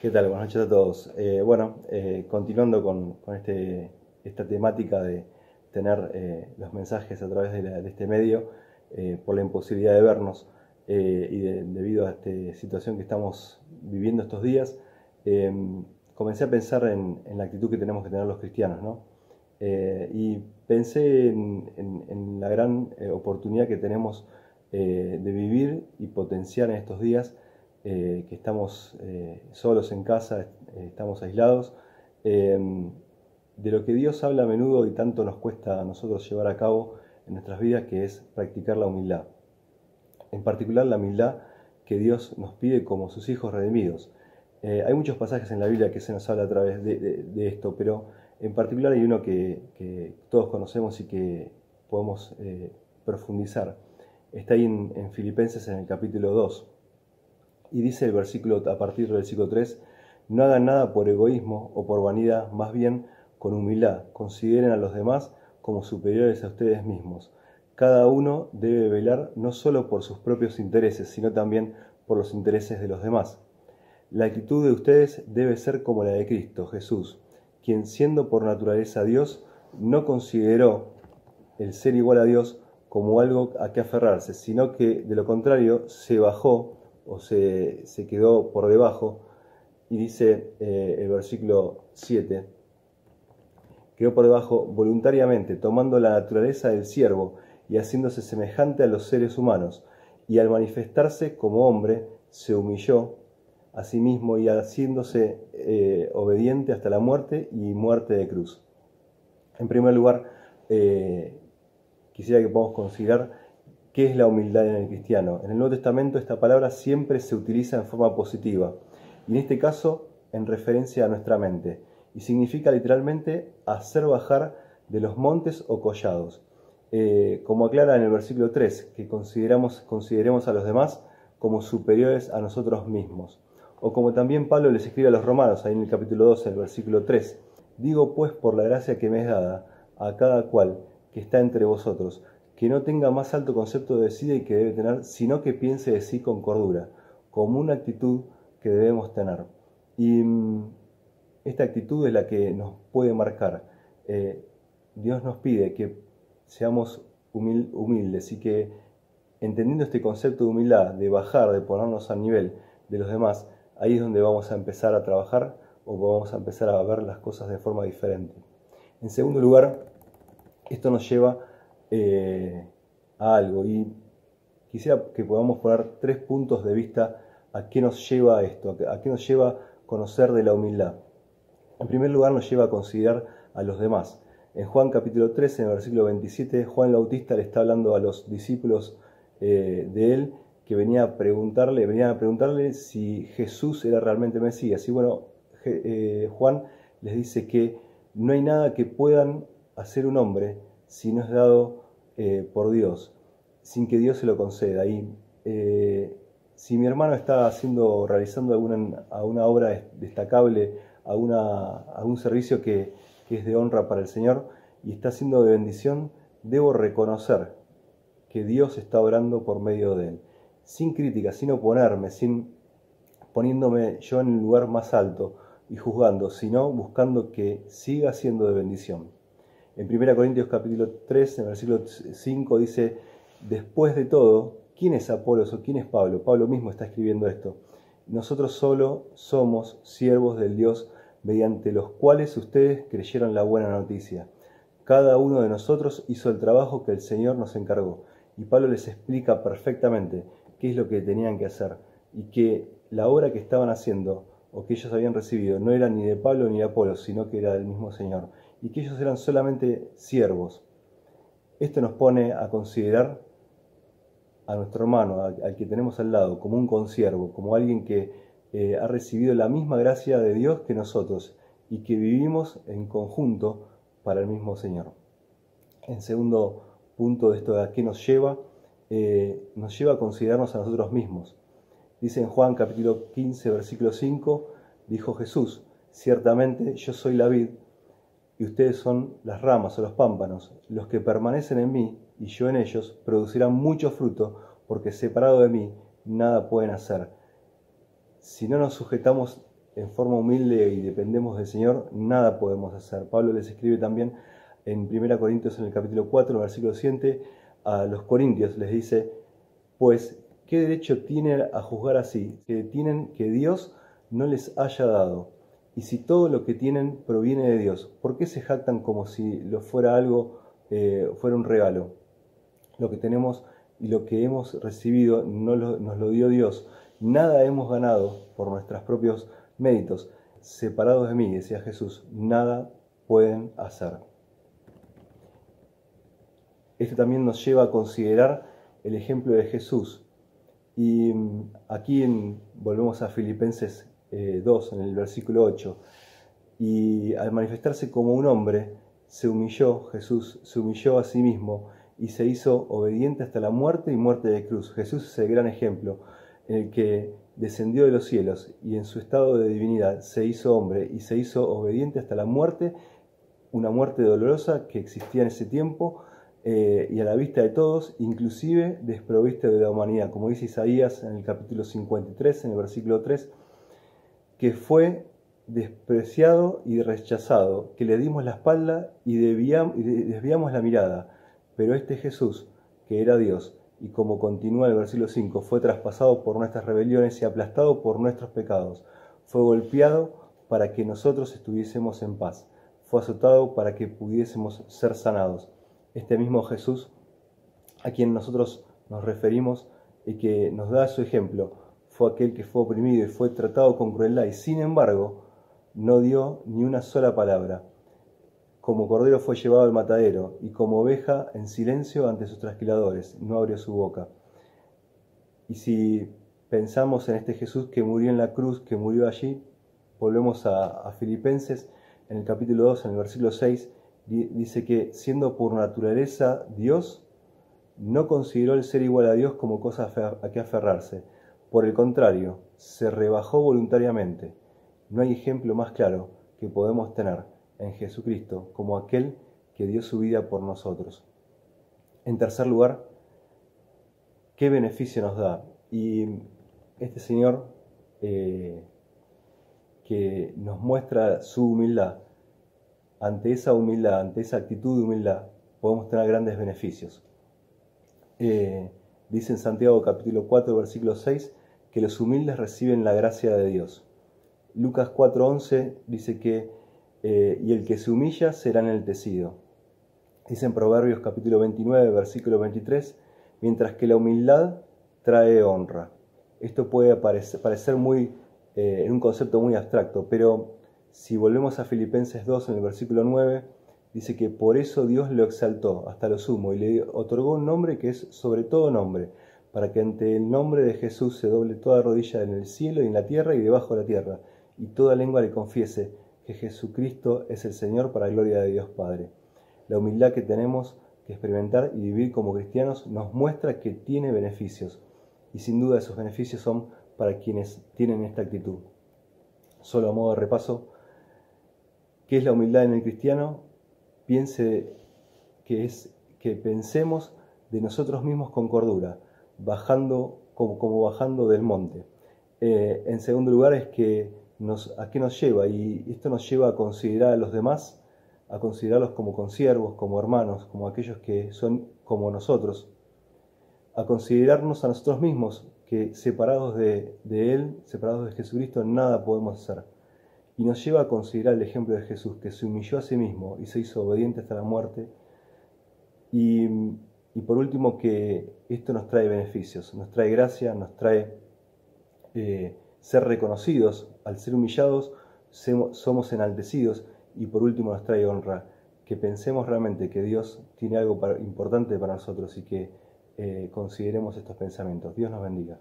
¿Qué tal? Buenas noches a todos. Continuando con esta temática de tener los mensajes a través de este medio, por la imposibilidad de vernos debido a esta situación que estamos viviendo estos días, eh, comencé a pensar en la actitud que tenemos que tener los cristianos, ¿no? Y pensé en la gran oportunidad que tenemos de vivir y potenciar en estos días que estamos solos en casa, estamos aislados, de lo que Dios habla a menudo y tanto nos cuesta a nosotros llevar a cabo en nuestras vidas, que es practicar la humildad. En particular la humildad que Dios nos pide como sus hijos redimidos. Hay muchos pasajes en la Biblia que se nos habla a través de esto, pero en particular hay uno que todos conocemos y que podemos profundizar. Está ahí en Filipenses en el capítulo 2. Y dice el versículo, a partir del versículo 3, no hagan nada por egoísmo o por vanidad, más bien con humildad, consideren a los demás como superiores a ustedes mismos. Cada uno debe velar no solo por sus propios intereses, sino también por los intereses de los demás. La actitud de ustedes debe ser como la de Cristo Jesús, quien siendo por naturaleza Dios, no consideró el ser igual a Dios como algo a que aferrarse, sino que de lo contrario se bajó o se quedó por debajo, y dice el versículo 7, quedó por debajo voluntariamente, tomando la naturaleza del siervo y haciéndose semejante a los seres humanos, y al manifestarse como hombre, se humilló a sí mismo y haciéndose obediente hasta la muerte y muerte de cruz. En primer lugar, quisiera que podamos considerar ¿qué es la humildad en el cristiano? En el Nuevo Testamento esta palabra siempre se utiliza en forma positiva, y en este caso en referencia a nuestra mente, y significa literalmente hacer bajar de los montes o collados. Como aclara en el versículo 3, que consideremos a los demás como superiores a nosotros mismos. O como también Pablo les escribe a los romanos, ahí en el capítulo 12, el versículo 3, digo pues por la gracia que me es dada a cada cual que está entre vosotros, que no tenga más alto concepto de sí y que debe tener, sino que piense de sí con cordura, como una actitud que debemos tener. Y esta actitud es la que nos puede marcar. Dios nos pide que seamos humildes y que, entendiendo este concepto de humildad, de bajar, de ponernos al nivel de los demás, ahí es donde vamos a empezar a trabajar o vamos a empezar a ver las cosas de forma diferente. En segundo lugar, esto nos lleva a algo, y quisiera que podamos poner 3 puntos de vista a qué nos lleva esto, a qué nos lleva conocer de la humildad. En primer lugar, nos lleva a considerar a los demás. En Juan capítulo 13, en el versículo 27, Juan el Bautista le está hablando a los discípulos de él, que venían a preguntarle si Jesús era realmente Mesías. Y bueno, Juan les dice que no hay nada que puedan hacer un hombre si no es dado por Dios, sin que Dios se lo conceda. Y si mi hermano está realizando alguna obra destacable, algún servicio que es de honra para el Señor y está siendo de bendición, debo reconocer que Dios está obrando por medio de él, sin crítica, sin oponerme, sin poniéndome yo en el lugar más alto y juzgando, sino buscando que siga siendo de bendición. En 1 Corintios capítulo 3, en el versículo 5 dice, después de todo, ¿quién es Apolos o quién es Pablo? Pablo mismo está escribiendo esto. Nosotros solo somos siervos del Dios mediante los cuales ustedes creyeron la buena noticia. Cada uno de nosotros hizo el trabajo que el Señor nos encargó. Y Pablo les explica perfectamente qué es lo que tenían que hacer y que la obra que estaban haciendo o que ellos habían recibido no era ni de Pablo ni de Apolos, sino que era del mismo Señor, y que ellos eran solamente siervos. Esto nos pone a considerar a nuestro hermano, al que tenemos al lado, como un consiervo, como alguien que ha recibido la misma gracia de Dios que nosotros y que vivimos en conjunto para el mismo Señor. En segundo punto de esto, ¿a qué nos lleva? Nos lleva a considerarnos a nosotros mismos. Dice en Juan capítulo 15, versículo 5, dijo Jesús, ciertamente yo soy la vid y ustedes son las ramas o los pámpanos. Los que permanecen en mí y yo en ellos producirán mucho fruto, porque separado de mí nada pueden hacer. Si no nos sujetamos en forma humilde y dependemos del Señor, nada podemos hacer. Pablo les escribe también en 1 Corintios en el capítulo 4, versículo 7, a los corintios les dice: pues, ¿qué derecho tienen a juzgar así? Que tienen que Dios no les haya dado. Y si todo lo que tienen proviene de Dios, ¿por qué se jactan como si lo fuera algo, fuera un regalo? Lo que tenemos y lo que hemos recibido nos lo dio Dios. Nada hemos ganado por nuestros propios méritos. Separados de mí, decía Jesús, nada pueden hacer. Esto también nos lleva a considerar el ejemplo de Jesús. Y aquí volvemos a Filipenses 2, en el versículo 8. Y al manifestarse como un hombre, Jesús se humilló a sí mismo y se hizo obediente hasta la muerte y muerte de cruz. Jesús es el gran ejemplo en el que descendió de los cielos y en su estado de divinidad se hizo hombre y se hizo obediente hasta la muerte, una muerte dolorosa que existía en ese tiempo, y a la vista de todos, inclusive desprovisto de la humanidad, como dice Isaías en el capítulo 53, en el versículo 3, que fue despreciado y rechazado, que le dimos la espalda y desviamos la mirada, pero este Jesús, que era Dios, y como continúa el versículo 5, fue traspasado por nuestras rebeliones y aplastado por nuestros pecados, fue golpeado para que nosotros estuviésemos en paz, fue azotado para que pudiésemos ser sanados. Este mismo Jesús, a quien nosotros nos referimos y que nos da su ejemplo, fue aquel que fue oprimido y fue tratado con crueldad y sin embargo no dio ni una sola palabra. Como cordero fue llevado al matadero y como oveja en silencio ante sus trasquiladores, no abrió su boca. Y si pensamos en este Jesús que murió en la cruz, que murió allí, volvemos a Filipenses en el capítulo 2, en el versículo 6, dice que siendo por naturaleza Dios, no consideró el ser igual a Dios como cosa a que aferrarse. Por el contrario, se rebajó voluntariamente. No hay ejemplo más claro que podemos tener en Jesucristo como aquel que dio su vida por nosotros. En tercer lugar, ¿qué beneficio nos da? Y este Señor que nos muestra su humildad, ante esa humildad, ante esa actitud de humildad, podemos tener grandes beneficios. Dice en Santiago capítulo 4, versículo 6, que los humildes reciben la gracia de Dios. Lucas 4:11 dice que y el que se humilla será enaltecido. Dice en Proverbios capítulo 29, versículo 23, mientras que la humildad trae honra. Esto puede parecer muy, en un concepto muy abstracto, pero si volvemos a Filipenses 2, en el versículo 9, dice que por eso Dios lo exaltó hasta lo sumo y le otorgó un nombre que es sobre todo nombre, para que ante el nombre de Jesús se doble toda rodilla en el cielo y en la tierra y debajo de la tierra, y toda lengua le confiese que Jesucristo es el Señor para gloria de Dios Padre. La humildad que tenemos que experimentar y vivir como cristianos nos muestra que tiene beneficios, y sin duda esos beneficios son para quienes tienen esta actitud. Solo a modo de repaso, ¿qué es la humildad en el cristiano? Piense que es que pensemos de nosotros mismos con cordura, bajando como bajando del monte. En segundo lugar es que ¿a qué nos lleva? Y esto nos lleva a considerar a los demás, a considerarlos como consiervos, como hermanos, como aquellos que son como nosotros, a considerarnos a nosotros mismos, que separados de Él, separados de Jesucristo, nada podemos hacer. Y nos lleva a considerar el ejemplo de Jesús, que se humilló a sí mismo y se hizo obediente hasta la muerte. Y por último, que esto nos trae beneficios, nos trae gracia, nos trae ser reconocidos. Al ser humillados, somos enaltecidos. Y por último, nos trae honra, que pensemos realmente que Dios tiene algo importante para nosotros y que consideremos estos pensamientos. Dios nos bendiga.